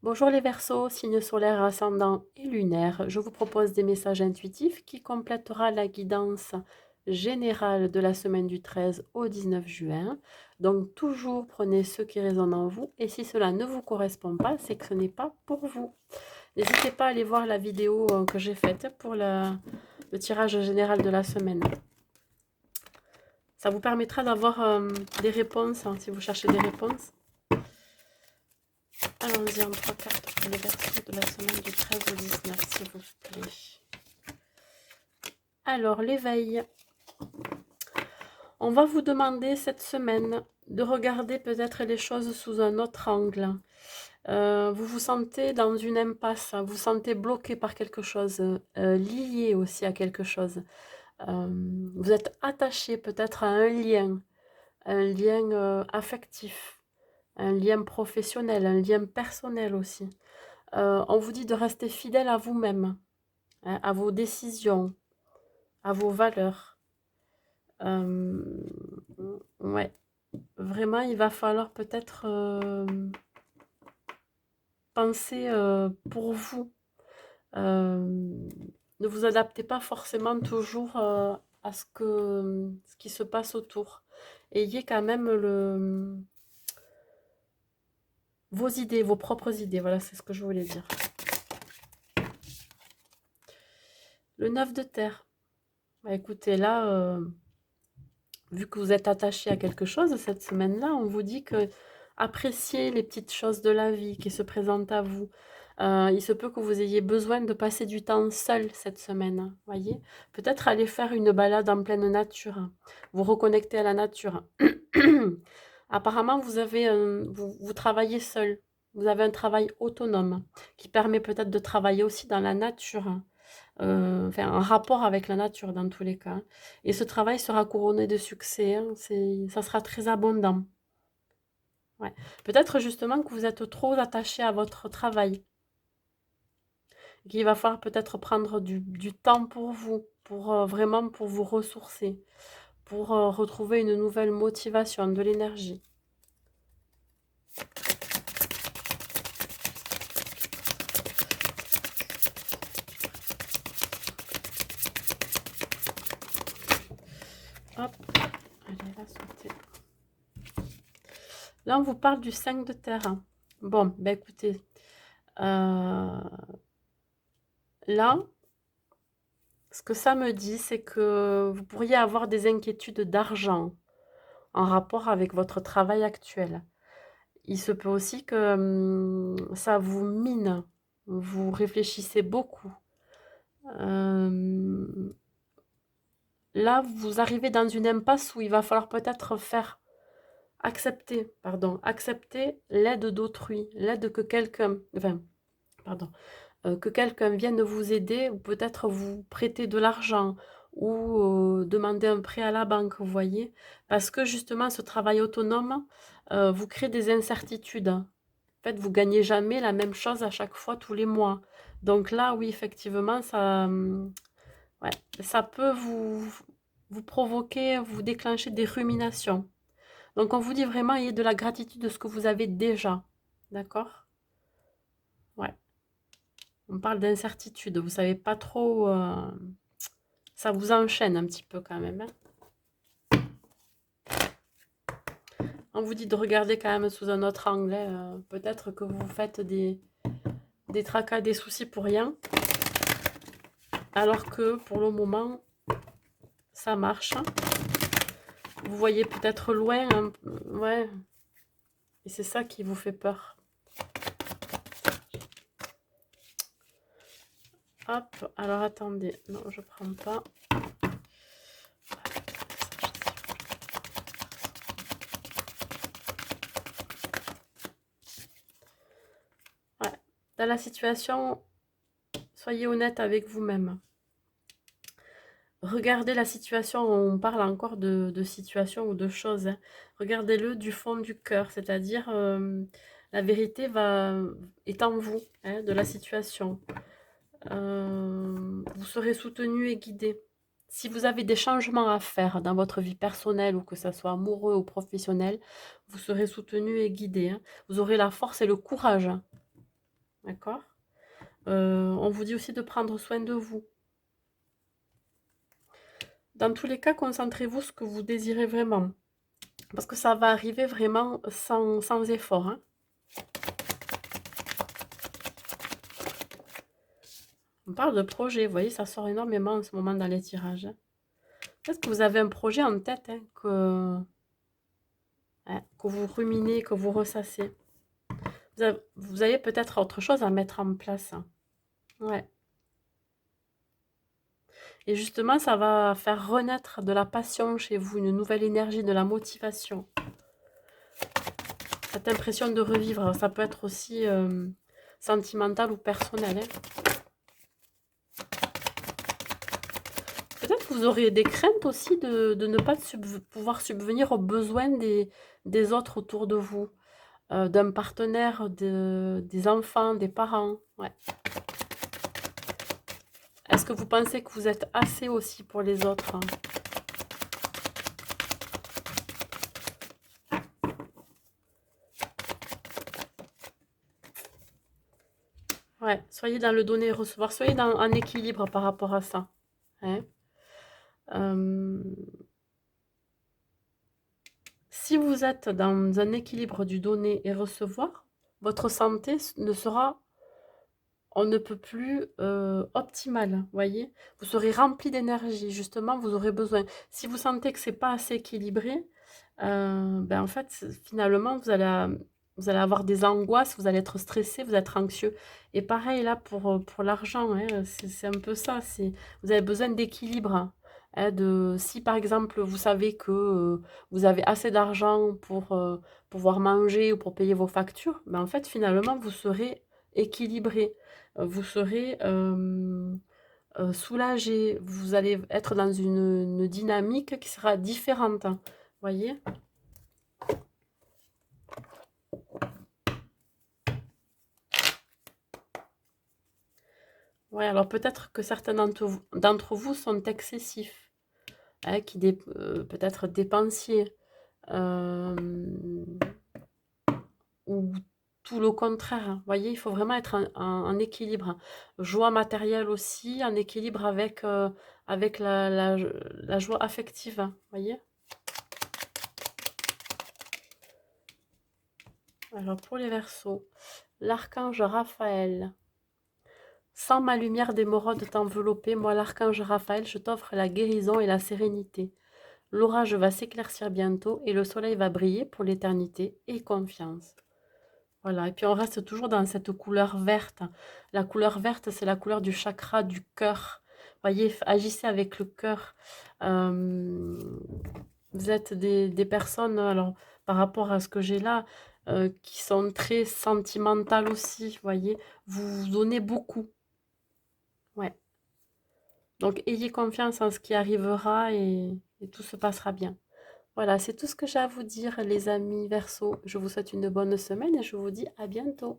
Bonjour les Verseaux, signes solaires, ascendant et lunaire. Je vous propose des messages intuitifs qui complétera la guidance générale de la semaine du 13 au 19 juin. Donc toujours prenez ce qui résonne en vous et si cela ne vous correspond pas, c'est que ce n'est pas pour vous. N'hésitez pas à aller voir la vidéo que j'ai faite pour le tirage général de la semaine. Ça vous permettra d'avoir des réponses si vous cherchez des réponses. Allons-y en trois cartes pour les Verseaux de la semaine du 13 au 19, s'il vous plaît. Alors, l'éveil. On va vous demander cette semaine de regarder peut-être les choses sous un autre angle. Vous vous sentez dans une impasse, vous vous sentez bloqué par quelque chose, lié aussi à quelque chose. Vous êtes attaché peut-être à un lien affectif, un lien professionnel, un lien personnel aussi. On vous dit de rester fidèle à vous-même, hein, à vos décisions, à vos valeurs. Ouais, vraiment, il va falloir peut-être penser pour vous. Ne vous adaptez pas forcément toujours à ce qui se passe autour. Ayez quand même vos idées, vos propres idées. Voilà, c'est ce que je voulais dire. Le 9 de terre. Bah, écoutez, là, vu que vous êtes attaché à quelque chose cette semaine-là, on vous dit que appréciez les petites choses de la vie qui se présentent à vous. Il se peut que vous ayez besoin de passer du temps seul cette semaine, voyez. Peut-être aller faire une balade en pleine nature, vous reconnecter à la nature. Apparemment, vous travaillez seul. Vous avez un travail autonome qui permet peut-être de travailler aussi dans la nature. Enfin, un rapport avec la nature dans tous les cas. Et ce travail sera couronné de succès, hein, ça sera très abondant. Ouais. Peut-être justement que vous êtes trop attaché à votre travail, qu'il va falloir peut-être prendre du temps pour vous, pour vraiment pour vous ressourcer, pour retrouver une nouvelle motivation, de l'énergie. Hop, allez, là, sauter. Là, on vous parle du 5 de terre. Bon, ben écoutez, là, ce que ça me dit, c'est que vous pourriez avoir des inquiétudes d'argent en rapport avec votre travail actuel. Il se peut aussi que ça vous mine, vous réfléchissez beaucoup. Euh, Là, vous arrivez dans une impasse où il va falloir peut-être accepter l'aide d'autrui, l'aide que quelqu'un, enfin, pardon, que quelqu'un vienne vous aider ou peut-être vous prêter de l'argent ou demander un prêt à la banque, vous voyez. Parce que justement, ce travail autonome vous crée des incertitudes. En fait, vous gagnez jamais la même chose à chaque fois tous les mois. Donc là, oui, effectivement, ouais, ça peut vous provoquer, vous déclencher des ruminations. Donc on vous dit vraiment, ayez de la gratitude de ce que vous avez déjà. D'accord? Ouais. On parle d'incertitude, vous savez pas trop, ça vous enchaîne un petit peu quand même, hein. On vous dit de regarder quand même sous un autre angle, hein, peut-être que vous faites des tracas, des soucis pour rien, alors que pour le moment, ça marche. Vous voyez peut-être loin, hein, ouais, et c'est ça qui vous fait peur. Hop, alors attendez, non, je prends pas. Ouais. Dans la situation, soyez honnête avec vous-même. Regardez la situation, on parle encore de situation ou de choses, hein. Regardez-le du fond du cœur, c'est-à-dire la vérité est en vous, hein, de la situation. Vous serez soutenu et guidé. Si vous avez des changements à faire dans votre vie personnelle ou que ce soit amoureux ou professionnel, vous serez soutenu et guidé, hein. Vous aurez la force et le courage, hein, d'accord? On vous dit aussi de prendre soin de vous. Dans tous les cas, concentrez-vous sur ce que vous désirez vraiment, parce que ça va arriver vraiment sans effort, hein. On parle de projet, vous voyez, ça sort énormément en ce moment dans les tirages, hein. Peut-être que vous avez un projet en tête, hein, que vous ruminez, que vous ressassez. Vous avez peut-être autre chose à mettre en place, hein. Ouais. Et justement, ça va faire renaître de la passion chez vous, une nouvelle énergie, de la motivation. Cette impression de revivre, ça peut être aussi sentimental ou personnel, hein. Peut-être que vous aurez des craintes aussi de ne pas pouvoir subvenir aux besoins des autres autour de vous, d'un partenaire, des enfants, des parents. Ouais. Est-ce que vous pensez que vous êtes assez aussi pour les autres, hein? Ouais, soyez dans le donner et recevoir, soyez dans un équilibre par rapport à ça, hein. Euh, Si vous êtes dans un équilibre du donner et recevoir, votre santé ne sera, on ne peut plus optimale, voyez. Vous serez rempli d'énergie, justement, vous aurez besoin. Si vous sentez que c'est pas assez équilibré, ben en fait, finalement, vous allez avoir des angoisses, vous allez être stressé, vous allez être anxieux. Et pareil là pour l'argent, hein, c'est un peu ça. Vous avez besoin d'équilibre, hein, si par exemple vous savez que vous avez assez d'argent pour pouvoir manger ou pour payer vos factures, ben en fait finalement vous serez équilibré, vous serez soulagé, vous allez être dans une dynamique qui sera différente, hein, voyez. Ouais, alors peut-être que certains d'entre vous sont excessifs, hein, peut-être dépensiers, euh, ou tout le contraire, hein. Vous voyez, il faut vraiment être en équilibre. Joie matérielle aussi, en équilibre avec la joie affective, hein, voyez. Alors pour les Verseaux, l'archange Raphaël. Sans ma lumière d'émeraude t'envelopper, moi l'archange Raphaël, je t'offre la guérison et la sérénité. L'orage va s'éclaircir bientôt et le soleil va briller pour l'éternité et confiance. Voilà, et puis on reste toujours dans cette couleur verte. La couleur verte, c'est la couleur du chakra du cœur. Voyez, agissez avec le cœur. Euh, Vous êtes des personnes, alors par rapport à ce que j'ai là, qui sont très sentimentales aussi, voyez. Vous vous donnez beaucoup. Ouais. Donc ayez confiance en ce qui arrivera et tout se passera bien. Voilà, c'est tout ce que j'ai à vous dire, les amis Verseau. Je vous souhaite une bonne semaine et je vous dis à bientôt.